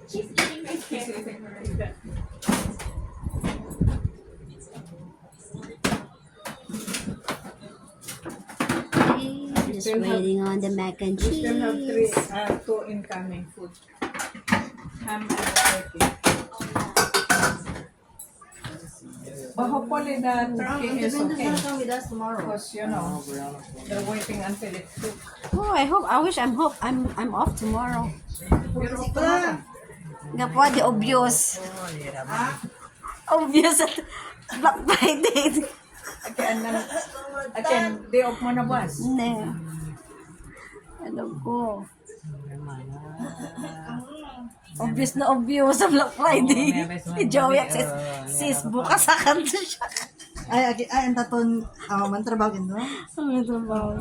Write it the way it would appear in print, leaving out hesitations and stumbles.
She's eating my carrot. Just waiting on the mac and We still have cheese. two incoming food. Ham and turkey. But hopefully the turkey is okay. Come with us tomorrow. Because, they're waiting until it's cooked. Oh, I'm off tomorrow. Nga po, di obvious. Obvious at Black Friday. Again, day off mo na boss. Ne. Alam ko. Obvious na obvious sa Black Friday. Si Joey at sis, bukas sa kanto siya. Ay, ang taton, mantrabaho gino? Ano ito ba?